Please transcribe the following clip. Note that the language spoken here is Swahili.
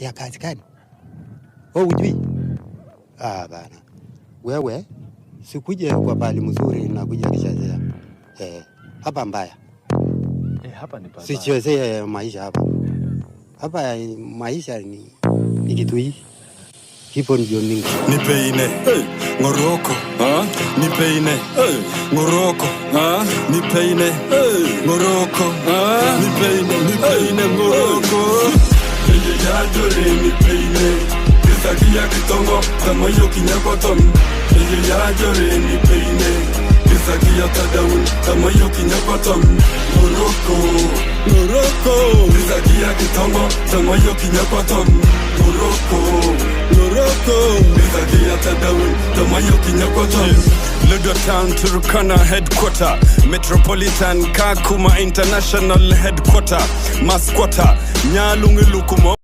ya kazi gani? Ujui? Bana. Wewe sikuje kwa bali mzuri na kuja kichezea. Hapa mbaya. Hapa ni pabaya. Sichezee maisha hapa. Hapa maisha ni kitu hii. Kipo ndio mingi. Nipeine ngoroko, nipeine ngoroko, nipeine ngoroko, nipeine ngoroko. Ya jore nipeine, kisakia kitongo, tamayo kinyakotom. Ya jore nipeine, kisakia tadawun, tamayo kinyakotom. Ngoroko, ngoroko, kisakia kitongo, tamayo kinyakotom. Ngoroko, ngoroko, kisakia tadawun, tamayo kinyakotom. Ludo Town, Turkana headquarter, Metropolitan Kakuma International headquarter, Masquota, Nyalungi Lukumo.